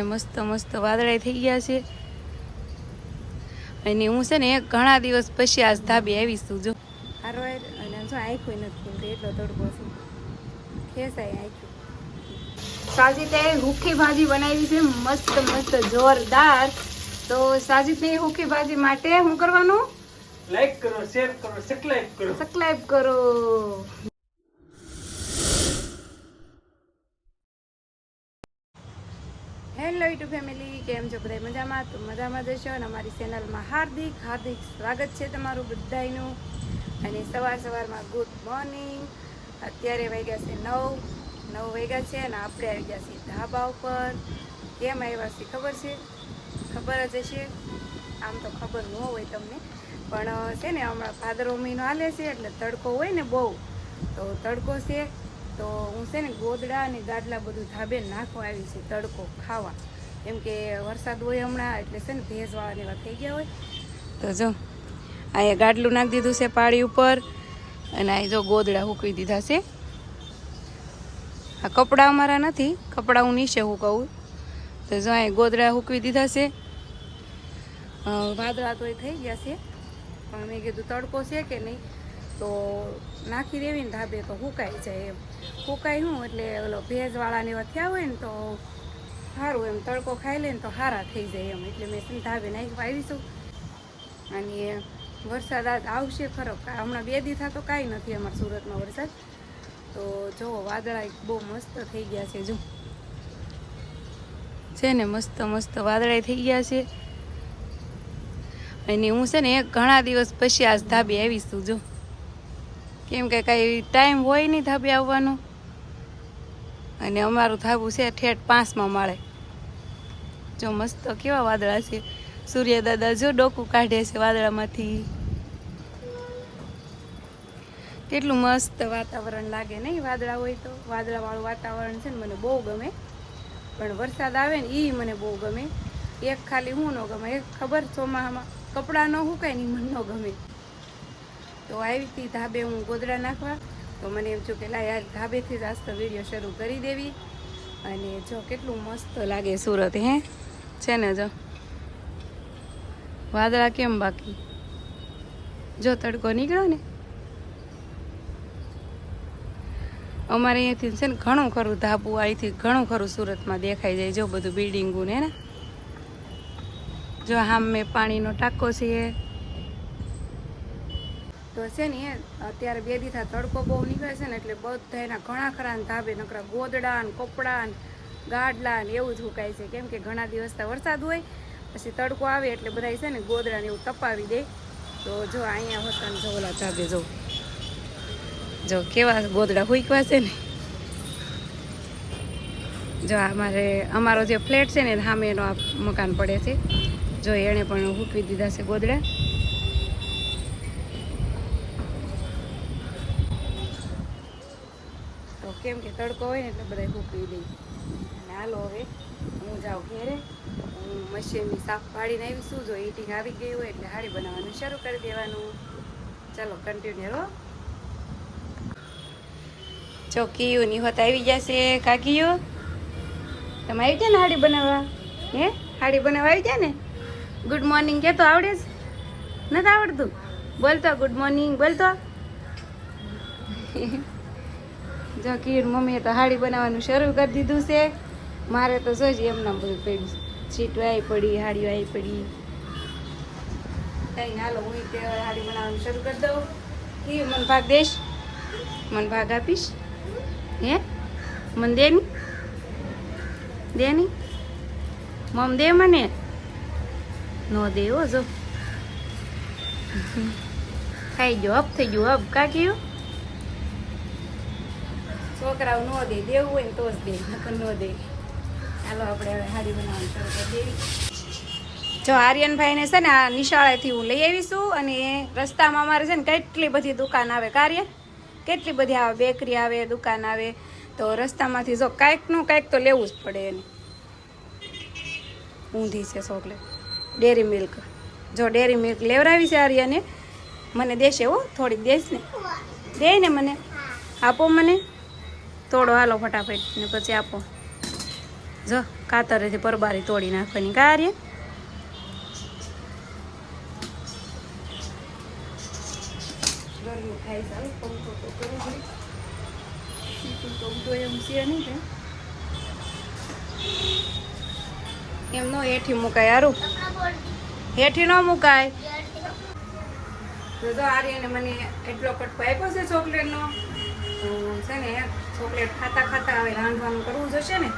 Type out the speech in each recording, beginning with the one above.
મસ્ત મસ્ત વાદળાઈ થઈ ગયા છે અને હું છે ને ઘણા દિવસ પછી આજ ધાબે આવીશું જો હારો અને જો આંખો નથી એટલો તડકો છે ખેસાય આંખો સાજીદે હુખી ભાજી બનાવી છે મસ્ત મસ્ત જોરદાર તો સાજીદને હુખી ભાજી માટે શું કરવાનું લાઈક કરો શેર કરો સબસ્ક્રાઇબ કરો હેલો યુટ્યુબ ફેમિલી કેમ છો બધા મજામાં તો મજામાં જશો અને અમારી ચેનલમાં હાર્દિક હાર્દિક સ્વાગત છે તમારું બધાનું અને સવારમાં ગુડ મોર્નિંગ અત્યારે વાગ્યા છે 9 વાગ્યા છે અને આપણે આવી ગયા છીએ ધાબા ઉપર કેમ આવ્યા છે ખબર જ હશે આમ તો ખબર ન હોય તમને પણ છે ને હમણાં ભાદરવો મહિનો હાલે છે એટલે તડકો હોય ને બહુ તો તડકો છે તો હું છે ને ગોદડા અને ગાડલા બધું ધાબે નાખવા આવી છે તડકો ખાવા કેમ કે વરસાદ હોય હમણાં એટલે છે ને ભેજવાળા એવા થઈ ગયા હોય તો જો અહીંયા ગાડલું નાખી દીધું છે પાળી ઉપર અને અહીં જો ગોદડા હૂકવી દીધા છે આ કપડાં અમારા નથી કપડાં હું નીચે હૂકવું તો જો અહીં ગોદડા હૂકવી દીધા છે વાદળા તો એ થઈ ગયા છે પણ મેં કીધું તડકો છે કે નહીં તો નાખી દેવી ને ધાબે તો હુકાઈ જાય એમ હુકાય શું એટલે ઓલો ભેજવાળાને એવા થયા હોય ને તો સારું એમ તડકો ખાઈ લે ને તો સારા થઈ જાય એમ એટલે મેં ધાબે નાખી આવીશું અને વરસાદ આજ આવશે ખરો હમણાં 2 દી થા તો કાંઈ નથી અમારા સુરતમાં વરસાદ તો જો વાદળા બહુ મસ્ત થઈ ગયા છે જો છે ને મસ્ત મસ્ત વાદળા થઈ ગયા છે અને હું છે ને ઘણા દિવસ પછી આજ ધાબે આવીશું જો કેમ કે કાંઈ ટાઈમ હોય નહીં ધાબે આવવાનો અને અમારું ધાબું છે ઠેઠ 5મા માળે જો મસ્ત કેવા વાદળા છે સૂર્ય દાદા જો ડોકું કાઢે છે વાદળામાંથી કેટલું મસ્ત વાતાવરણ લાગે નહીં વાદળા હોય તો વાદળાવાળું વાતાવરણ છે ને મને બહુ ગમે પણ વરસાદ આવે ને એ મને બહુ ગમે એક ખાલી હું ન ગમે એક ખબર ચોમાસામાં કપડાં ન હુકાય ને મને ન ગમે તો આવી હતી ધાબે હું ગોદડા નાખવા તો મને એમ થયું કે લા યાર ધાબેથી જ આજ તો વિડીયો શરૂ કરી દેવી અને જો કેટલું મસ્ત લાગે સુરત છે ને જો વાદળા કેમ બાકી જો તડકો નીકળ્યો ને અમારે અહીંયાથી છે ને ઘણું ખરું ધાબુ અહીંથી ઘણું ખરું સુરતમાં દેખાઈ જાય જો બધું બિલ્ડિંગો ને જો સામે પાણીનો ટાંકો છે તો છે ને અત્યારે 2 દી થા તડકો બહુ નીકળે છે ને એટલે બધા એના ઘણા ખરા ધાબે નકરા ગોદડા ને કપડા ને ગાડલા ને એવું જ હુકાય છે કેમ કે ઘણા દિવસ વરસાદ હોય પછી તડકો આવે એટલે બધા છે ને ગોદડા ને એવું તપાવી દે તો જો અહીંયા હોતા ને જો ઓલા ધાબે જો કેવા ગોદડા હુકવા છે ને જો અમારો જે ફ્લેટ છે ને સામે એનો આ મકાન પડે છે જો એણે પણ હૂકવી દીધા છે ગોદડા તો કેમ કે તડકો હોય ને એટલે બધા હૂકવી દઈ અને હાલો હવે હું જાઉં ઘેરે હું મશીનની સાફ પાડીને આવીશું જો હીટિંગ આવી ગઈ હોય એટલે હાડી બનાવવાનું શરૂ કરી દેવાનું ચાલો કન્ટિન્યુ રહો જો કીયુની હોત આવી જશે કાકીઓ તમે આવી જાય ને હાડી બનાવવા હાડી બનાવવા આવી જાય ને ગુડ મોર્નિંગ કે તો આવડે જ નથી આવડતું બોલતો ગુડ મોર્નિંગ બોલતો જો કીર મમ્મીએ તો હાડી બનાવવાનું શરૂ કરી દીધું છે મારે તો જોઈજે એમના બધું પડ્યું સીટો આવી પડી હાડીઓ આવી પડી કંઈ હાલો હું તે હાડી બનાવવાનું શરૂ કરી દઉં કીર મને ભાગ દઈશ મને ભાગ આપીશ મને દે ની મમ દે મને નો દેવો જો ખાઈ ગયો હપ થઈ ગયું હપ કાક્યું છોકરાઓ ન દે દેવું હોય ને તો જ દે નકર ન દે ચાલો આપણે હવે હાડી બનાવવાનું શરૂ કરી દેવી જો આર્યનભાઈને છે ને આ નિશાળેથી હું લઈ આવીશું અને રસ્તામાં અમારે છે ને કેટલી બધી દુકાન આવે કેટલી બધી આવે બેકરી આવે દુકાન આવે તો રસ્તામાંથી જો કાંઈકનું કાંઈક તો લેવું જ પડે એને ઊંધી છે ચોકલેટ ડેરી મિલ્ક જો ડેરી મિલ્ક લેવડાવી છે આર્યને મને દેશે હો થોડીક દેશ ને દે ને મને આપો મને તોડો હાલો ફટાફટ ને પછી આપો જો કાતરેથી પરબારી તોડી નાખવાની કાર્ય. ગરમી થાય છે, પંખો તો કરવો પડે. સીટું તો ઉડો એમ છે નહીં કે એમ નો હેઠી મુકાય. હારું હેઠી ન મુકાય. જો આર્યને મને એટલો કટકો આપ્યો છે ચોકલેટનો. છે ને ચોકલેટ ખાતા ખાતા હવે રાંધવાનું કરવું જશે ને.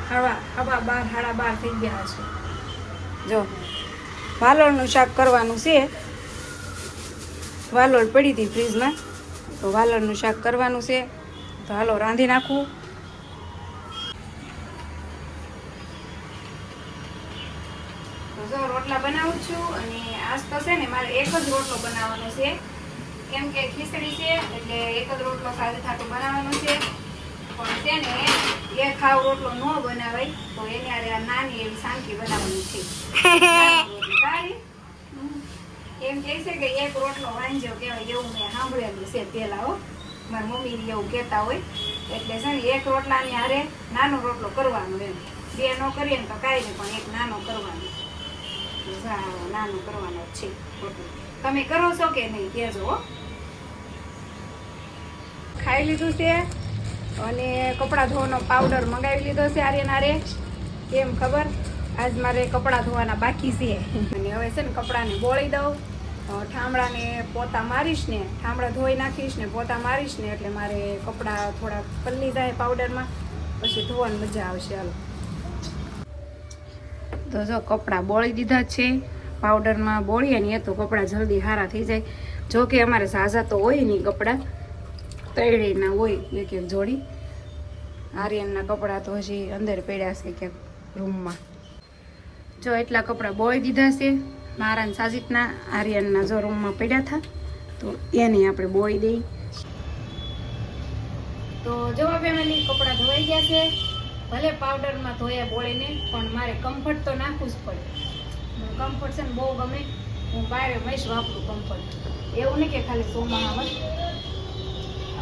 હવા 12:30 થઈ ગયા છે. જો વાલોળનું શાક કરવાનું છે. વાલોળ પડી હતી ફ્રીજમાં, તો વાલોળનું શાક કરવાનું છે. તો હાલો રાંધી નાખું. જો રોટલા બનાવું છું અને આજ તો છે ને મારે એક જ રોટલો બનાવવાનો છે, કેમ કે ખીચડી છે એટલે એક જ રોટલો સાથે ખાટું બનાવવાનો છે. પણ છે ને એક ખાવ રોટલો ન બનાવાય, તો એની આરે આ નાની એવી સાંકી બનાવવાની છે. એમ કહે છે કે એક રોટલો વાંજો કહેવાય, એવું મેં સાંભળેલું છે પહેલા. હો મારા મમ્મી એવું કહેતા હોય. એટલે છે ને એક રોટલાની હારે નાનો રોટલો કરવાનો. એમ બે ન કરીએ ને તો કાંઈ નહીં, પણ એક નાનો કરવાનો. નાનો કરવાનો છે રોટલો. તમે કરો છો કે નહીં કહેજો. હો ખાઈ લીધું છે અને કપડાં ધોવાનો પાવડર મંગાવી લીધો છે આર્યનારે. કેમ ખબર, આજ મારે કપડાં ધોવાના બાકી છે. અને હવે છે ને કપડાને બોળી દઉં. ઠામડાને પોતા મારીશ ને, ઠામડા ધોઈ નાખીશ ને પોતા મારીશ ને, એટલે મારે કપડાં થોડા પલળી જાય પાવડરમાં, પછી ધોવાની મજા આવશે. હાલો તો જો કપડાં બોળી દીધા છે પાવડરમાં. બોળીએ ને એ તો કપડાં જલ્દી સારા થઈ જાય. જો કે અમારે ઝાઝા તો હોય નહીં કપડાં, તૈડીના હોય એક એક જોડી. આર્યનના કપડાં તો હજી અંદર પડ્યા છે ક્યાંક રૂમમાં. જો એટલા કપડાં બોળી દીધા છે મારા ને સાજીતના. આર્યનના જો રૂમમાં પડ્યા હતા, તો એને આપણે બોળી દઈ. તો જો ફેમિલી કપડાં ધોઈ ગયા છે. ભલે પાવડરમાં ધોયા બોળીને, પણ મારે કમ્ફર્ટ તો નાખવું જ પડે. કમ્ફર્ટ છે ને બહુ ગમે. હું બહાર મહીશ વાપરું કમ્ફર્ટ. એવું નહીં કે ખાલી ચોમાહામાં.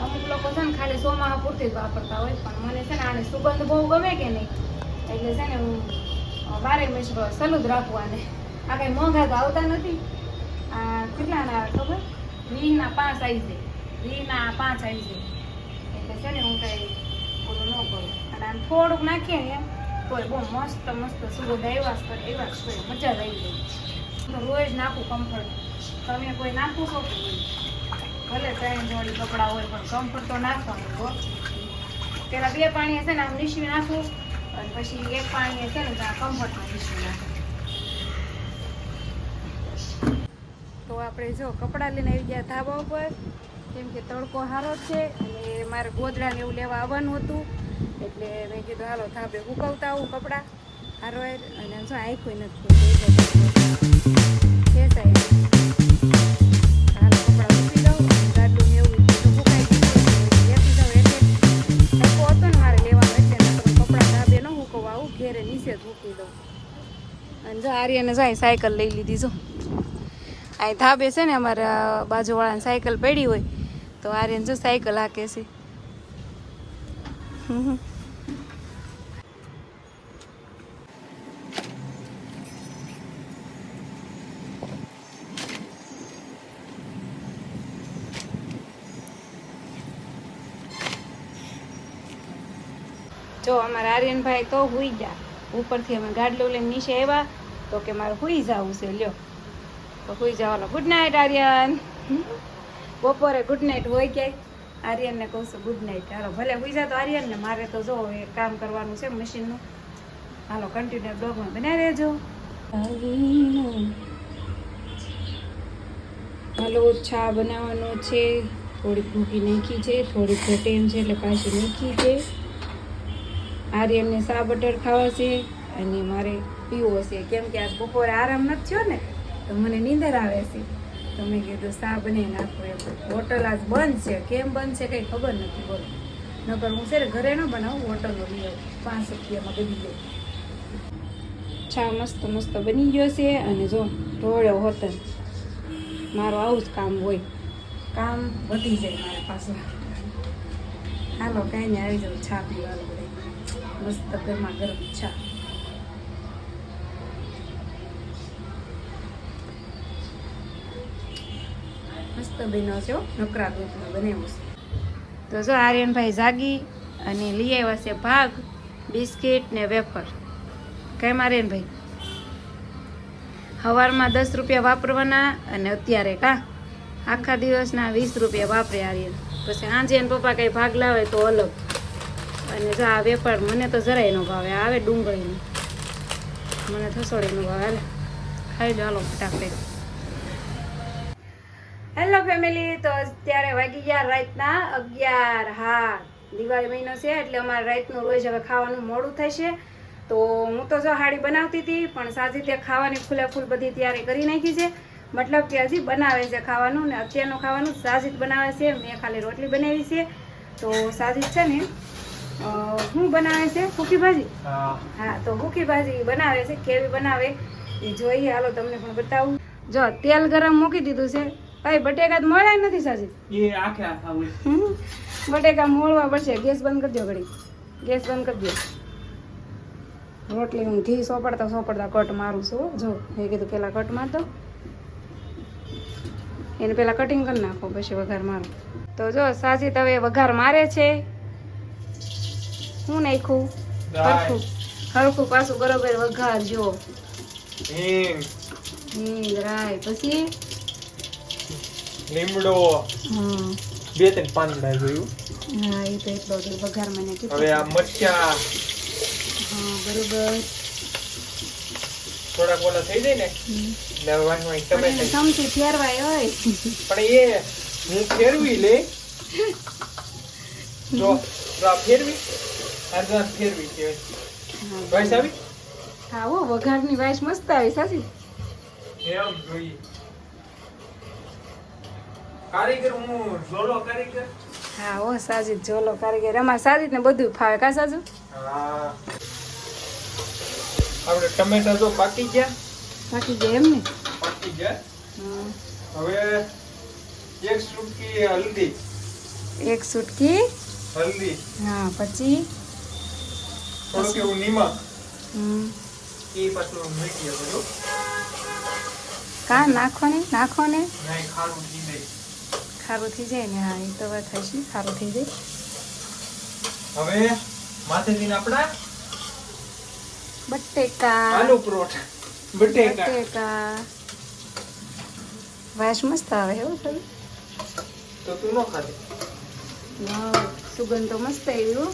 અમુક લોકો છે ને ખાલી ચોમાહા પૂરતી જ વાપરતા હોય, પણ મને છે ને આને સુગંધ બહુ ગમે કે નહીં, એટલે છે ને હું 12 મહીશ સલું જ રાખવું આને. આ કંઈ મોંઘા તો આવતા નથી. આ કેટલાના ખબર? 20ના 5 આવી જાય. 20ના 5 આવી જાય. એટલે છે ને હું કંઈ ઓલું ન કરું. અને આને થોડુંક નાખીએ ને તોય બહુ મસ્ત મસ્ત સુગંધ આવ્યા જ કરે. એવા જ કરે, મજા જ આવી જાય. તો રોજ નાખું કમ્ફર્ટ. તમે કોઈ નાખું છો કે નહીં? ભલે 3 જોડી કપડાં હોય, પણ કમ્ફર્ટ તો નાખવાનું. તો પેલા 2 પાણી છે ને આમ નીચવી નાખું, અને પછી 1 પાણી છે ને ત્યાં કમ્ફર્ટમાં નીચવી નાખું. તો આપણે જો કપડાં લઈને આવી ગયા ધાબા ઉપર, કેમ કે તડકો સારો છે અને મારે ગોદડાને એવું લેવા આવવાનું હતું. એટલે મેં કીધું હાલો ધાબે ઉકવતા આવું કપડાં હારો. અને જો આંખું નથી હાલો કપડાં મૂકી દઉં. ગાડલું ને એવું સુકાઈ ગયું લેતી જાઉં. એટલે તડકો હતો ને મારે લેવાનો, એટલે કપડાં ધાબે ન મૂકવા આવું, ઘેરે નીચે જ મૂકી દઉં. અને જો આર્યને જાય સાયકલ લઈ લીધી. જો અહીં ધાબે છે ને અમારા બાજુવાળાને સાયકલ પડી હોય, તો આર્યન જો સાયકલ હાકે છે. જો અમારા આર્યનભાઈ તો હુઈ ગયા. ઉપરથી અમે ગાડલું લઈને નીચે આવ્યા, તો કે મારે હુઈ જવું છે. લ્યો તો હુઈ જવાનો. Good night Aryan. બપોરે ગુડ નાઇટ હોય ક્યાંય? આર્યનને કહું છું ગુડ નાઇટ. હાલો ભલે હુઈ જતો આર્યન ને. મારે તો જો એ કામ કરવાનું છે મશીનનું. હાલો કન્ટિન્યુ બ્લોગમાં બનાવી રહેજો. હાલો ચા બનાવવાનો છે. થોડીક મૂકી નાખી છે, થોડીક ઘટેમ છે એટલે પાછી નાખી છે. આર્યનને સા બટર ખાવા છે અને મારે પીવો છે, કેમ કે આજ બપોરે આરામ નથી થયો ને, તો મને નીંદર આવે છે. તો મેં કીધું સા બનાવી નાખું. એમ હોટલ આજ બંધ છે. કેમ બંધ છે કંઈ ખબર નથી. બોલો, નકર હું છે ને ઘરે ન બનાવું, હોટલનો લઈ આવું. 5 રૂપિયામાં બની જાય. ચા મસ્ત મસ્ત બની ગયો છે. અને જો ઢોળ્યો હોતન. મારું આવું જ કામ હોય, કામ વધી જાય મારે પાછું. હાલો કાંઈ નહીં, આવી જાઉં ચા પીવાનું. બધા મસ્ત ગરમા ગરમ ચા. મસ્ત બન્યો છે નકરા દૂધનો બનાવ્યો છે. તો જો આર્યનભાઈ જાગી અને લઈ આવ્યા છે ભાગ બિસ્કિટ ને વેફર. કેમ આર્યનભાઈ? સવારમાં 10 રૂપિયા વાપરવાના અને અત્યારે આખા દિવસના 20 રૂપિયા વાપરે આર્યન. પછી સાંજે એને પપ્પા કંઈ ભાગ લાવે તો અલગ. અને જો આ વેફર મને તો જરાય ન ભાવે, આવે ડુંગળીનું, મને થસોડી ન ભાવે. હાલે ખાઈ લો, હાલો ફટાફટ. હેલો ફેમિલી, તો અત્યારે વાગી ગયા રાતના 11. હા, દિવાળી મહિનો છે એટલે અમારે રાતનું રોજ હવે ખાવાનું મોડું થશે. તો હું તો જો હાડી બનાવતી હતી, પણ સાજી ખાવાની ફૂલે ફૂલ બધી તૈયારી કરી નાખી છે. મતલબ કે હજી બનાવે છે ખાવાનું, ને અત્યારનું ખાવાનું સાજી જ બનાવે છે. મેં ખાલી રોટલી બનાવી છે. તો સાજી છે ને શું બનાવે છે? સૂકી ભાજી. હા, તો સૂકી ભાજી બનાવે છે. કેવી બનાવે એ જોઈએ, હાલો તમને પણ બતાવું. જો તેલ ગરમ મૂકી દીધું છે. ભાઈ બટેકા તો મળ્યા નથી સાજી. એ આખે આખા હોય. બટેકા મોળવા પડશે. ગેસ બંધ કરી દો ઘડી, ગેસ બંધ કરી દો. રોટલી હું ઘી સોપડતા કટ મારું છું. જો મેં કીધું પેલા કટ માર દો, એને પેલા કટિંગ કરી નાખો પછી વઘાર મારો. તો જો સાજી હવે વઘાર મારે છે. હું નાખ્યું હરખું પાછું બરોબર વઘાર. જો રાય, પછી લીમડો 2-3 પાંદડા જોયું. હા, એ તો એટલો જ વઘાર મને કીધું. હવે આ મરચા બરોબર થોડાક ઓલા થઈ જાય ને એટલે વાહમાં ટમેટા સમથી ફેરવાય હોય. પણ એ હું ફેરવી લે જો આ ફેરવી આ ફેરવી કે વાઈસ આવી. હા, ઓ વઘારની વાઈસ મસ્ત આવી સાચી. એમ જોઈએ કારીગર, હું ઝોલો કારીગર. હા, ઓ સાજી જોલો કારીગર. અમાર સાજી ને બધું ફાવે. કા સાજુ? હા, આપણે ટમેટા તો પાકી ગયા. બાકી જે એમ ને પાકી ગયા. હવે 1 ચૂટકી હલ્દી. 1 ચૂટકી હલ્દી. હા, પછી થોડુંક એવું નિમક. એ પાછું મૂકી દો. કા નાખો ને નહીં ખારું થઈ જાય. ખારું થઈ જાય ને. હા, એ તો વાત થશે, ખારું થઈ જાય. હવે માથેથી આપણા બટેકા, આલુ પરોઠા, બટેકા. વાસ મસ્ત આવે એવું થયું. તો તું ન ખાધે? વાહ, સુગંધ તો મસ્ત આવ્યું.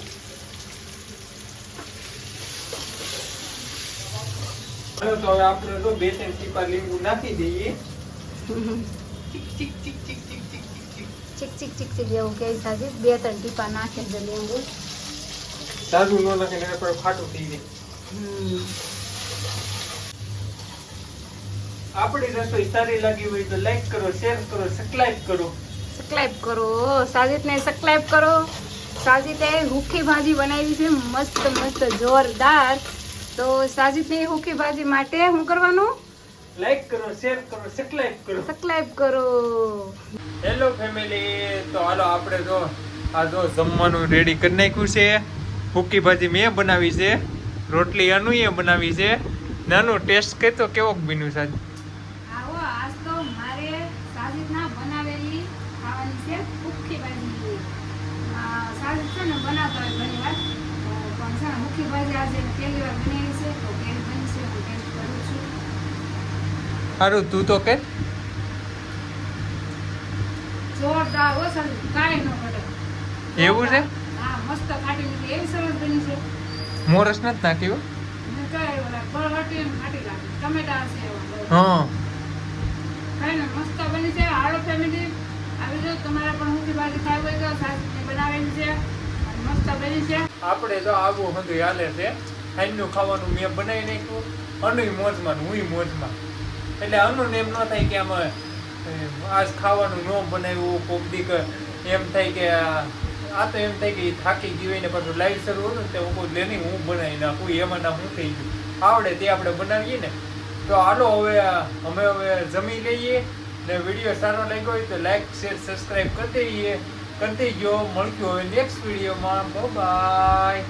તો હવે આપણે તો 2-3 ટીપા લીંબુ નાખી દઈએ. ચીક ચીક ચીક ચીક ચીક ચીક ચીક ચીક ચીક ચીક ચીક એવું કે સાજી 2-3 ટીપા નાખે છે લીંબુ. સાદું ન નાખીને આપણે ખાટું થઈ જાય. આપણી રસોઈ સારી લાગી હોય તો લાઈક કરો, શેર કરો, સબસ્ક્રાઇબ કરો. સબસ્ક્રાઇબ કરો, સાજીદને સબસ્ક્રાઇબ કરો. સાજીદે હુકી ભાજી બનાવી છે મસ્ત મસ્ત જોરદાર. તો સાજીદની હુકી ભાજી માટે શું કરવાનું? લાઈક કરો, શેર કરો, સબસ્ક્રાઇબ કરો. સબસ્ક્રાઇબ કરો. હેલો ફેમિલી, તો હાલો આપણે જો આ જો જમવાનું રેડી કરી નાખ્યું છે. હુકી ભાજી મેં બનાવી છે, રોટલી અનુએ બનાવી છે. નાનો ટેસ્ટ કહી તો કેવો બન્યું સાહેબ? આવો આજ તો મારે સાજીદના બનાવેલી ખાવાની છે હુકી ભાજી. સાજીદ છે ને બનાવતા હોય ઘણી વાર, પણ છે ને હુકી ભાજી આજે પહેલી વાર બનાવી છે. તો કેવી બની છે હું ટેસ્ટ કરું છું. સારું, તું તો કે જોરદાર હો સાજીદ, કાંઈ ન ઘટે. એવું છે? હા, મસ્ત ખાટી મીઠી એવી સરસ બની છે. મોરસ નથી નાખ્યું. કાંઈ ઓલા બળવટી અને ખાટી લાગે. ટમેટા છે એવા. હા, કાંઈ ને મસ્ત બની છે. હાલો ફેમિલી, આવી જાઓ. તમારે પણ હુકી ભાજી ખાવી હોય તો સાજીદની બનાવેલી છે, મસ્ત બની છે. આપણે તો આવું બધું હાલે છે. ખાઈનું ખાવાનું મેં બનાવી નાખ્યું. અનુય મોજમાં ને હુંય મોજમાં. એટલે અનુને એમ ન થાય કે આમાં આજ ખાવાનું ન બનાવ્યું. કોક દીક એમ થાય કે આ તો એમ થાય કે થાકી ગયું હોય ને પાછું લાઈવ શરૂ હતું ને તે હું કહું લે નહીં હું બનાવી નાખું. એમાં ના હું થઈ ગયું આવડે તે આપણે બનાવીએ ને. તો હાલો હવે અમે જમી લઈએ ને. વિડીયો સારો લાગ્યો હોય તો લાઈક, શેર, સબસ્ક્રાઈબ કરી દઈએ. મળશું હવે નેક્સ્ટ વિડીયોમાં. બાય.